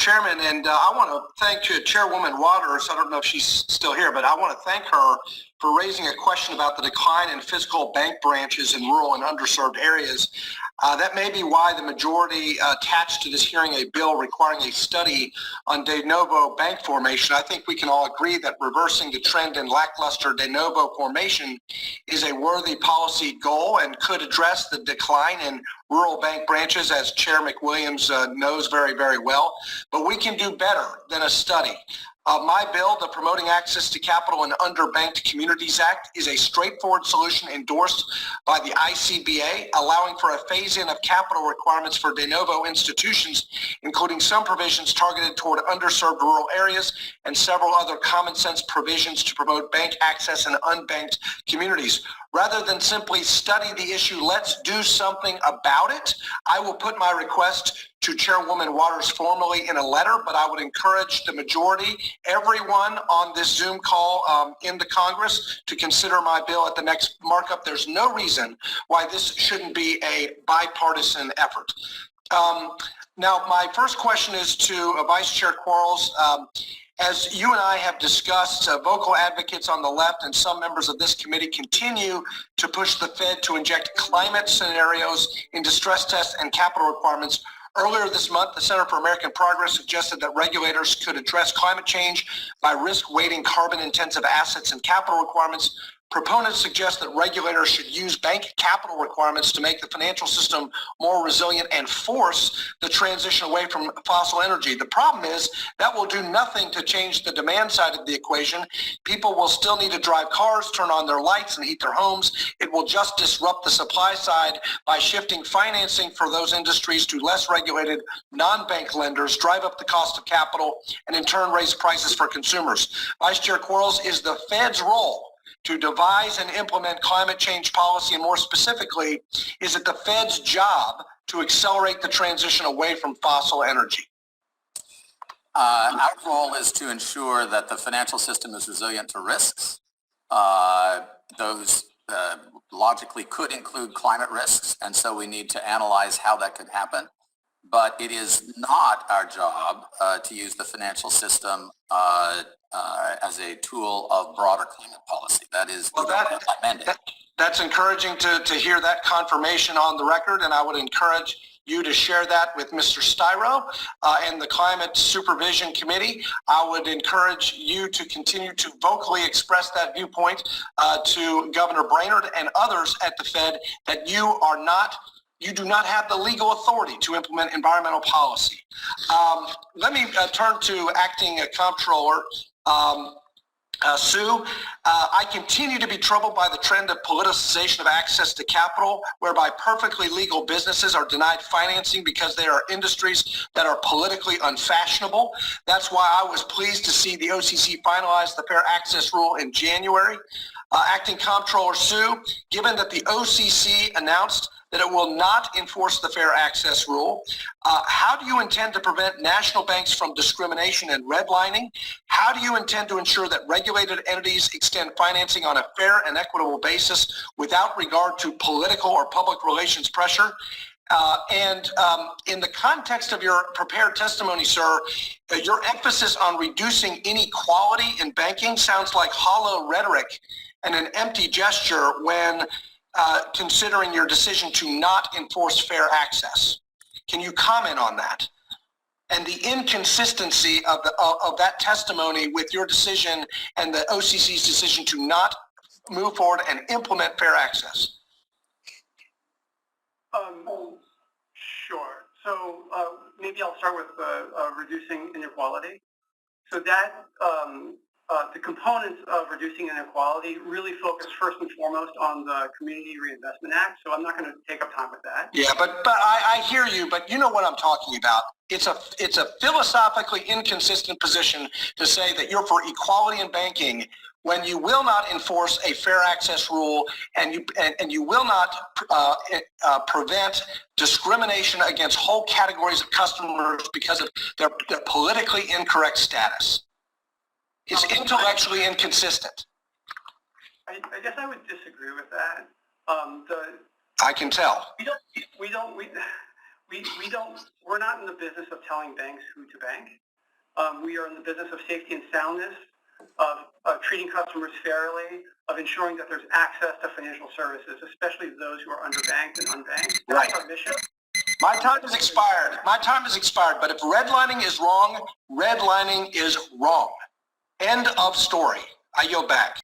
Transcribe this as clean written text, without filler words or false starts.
Chairman, and I want to thank Chairwoman Waters. I don't know if she's still here, but I want to thank her for raising a question about the decline in physical bank branches in rural and underserved areas. That may be why the majority attached to this hearing a bill requiring a study on de novo bank formation. I think we can all agree that reversing the trend in lackluster de novo formation is a worthy policy goal and could address the decline in rural bank branches, as Chair McWilliams knows very, very well. But we can do better than a study. My bill, the Promoting Access to Capital in Underbanked Communities Act, is a straightforward solution endorsed by the ICBA, allowing for a phase-in of capital requirements for de novo institutions, including some provisions targeted toward underserved rural areas and several other common-sense provisions to promote bank access in unbanked communities. Rather than simply study the issue, let's do something about it. I will put my request to Chairwoman Waters formally in a letter, but I would encourage the majority, everyone on this Zoom call in the Congress, to consider my bill at the next markup. There's no reason why this shouldn't be a bipartisan effort. Now, my first question is to Vice Chair Quarles. As you and I have discussed, vocal advocates on the left and some members of this committee continue to push the Fed to inject climate scenarios into stress tests and capital requirements. Earlier this month, the Center for American Progress suggested that regulators could address climate change by risk-weighting carbon-intensive assets and capital requirements. Proponents suggest that regulators should use bank capital requirements to make the financial system more resilient and force the transition away from fossil energy. The problem is that will do nothing to change the demand side of the equation. People will still need to drive cars, turn on their lights, and heat their homes. It will just disrupt the supply side by shifting financing for those industries to less regulated non-bank lenders, drive up the cost of capital, and in turn raise prices for consumers. Vice Chair Quarles, is the Fed's role to devise and implement climate change policy, and more specifically, is it the Fed's job to accelerate the transition away from fossil energy? Our role is to ensure that the financial system is resilient to risks. Those logically could include climate risks, and so we need to analyze how that could happen. But it is not our job to use the financial system as a tool of broader climate policy. That is the mandate. That's encouraging to hear that confirmation on the record, and I would encourage you to share that with Mr. Styro and the Climate Supervision Committee. I would encourage you to continue to vocally express that viewpoint to Governor Brainerd and others at the Fed, that you do not have the legal authority to implement environmental policy. Let me turn to Acting Comptroller Sue. I continue to be troubled by the trend of politicization of access to capital, whereby perfectly legal businesses are denied financing because they are industries that are politically unfashionable. That's why I was pleased to see the OCC finalize the Fair Access Rule in January. Acting Comptroller Sue, given that the OCC announced that it will not enforce the Fair Access Rule, how do you intend to prevent national banks from discrimination and redlining? How do you intend to ensure that regulated entities extend financing on a fair and equitable basis without regard to political or public relations pressure? In the context of your prepared testimony, sir, your emphasis on reducing inequality in banking sounds like hollow rhetoric and an empty gesture when considering your decision to not enforce fair access. Can you comment on that? And the inconsistency of that testimony with your decision and the OCC's decision to not move forward and implement fair access? Sure. So maybe I'll start with reducing inequality. So that the components of reducing inequality really focus first and foremost on the Community Reinvestment Act. So I'm not going to take up time with that. Yeah, but I hear you, but you know what I'm talking about. It's a philosophically inconsistent position to say that you're for equality in banking when you will not enforce a fair access rule and you will not prevent discrimination against whole categories of customers because of their politically incorrect status. It's intellectually inconsistent. I guess I would disagree with that. I can tell. we're not in the business of telling banks who to bank. We are in the business of safety and soundness, of treating customers fairly, of ensuring that there's access to financial services, especially those who are underbanked and unbanked. That's our mission. My time has expired. My time has expired. But if redlining is wrong, redlining is wrong. End of story. I yield back.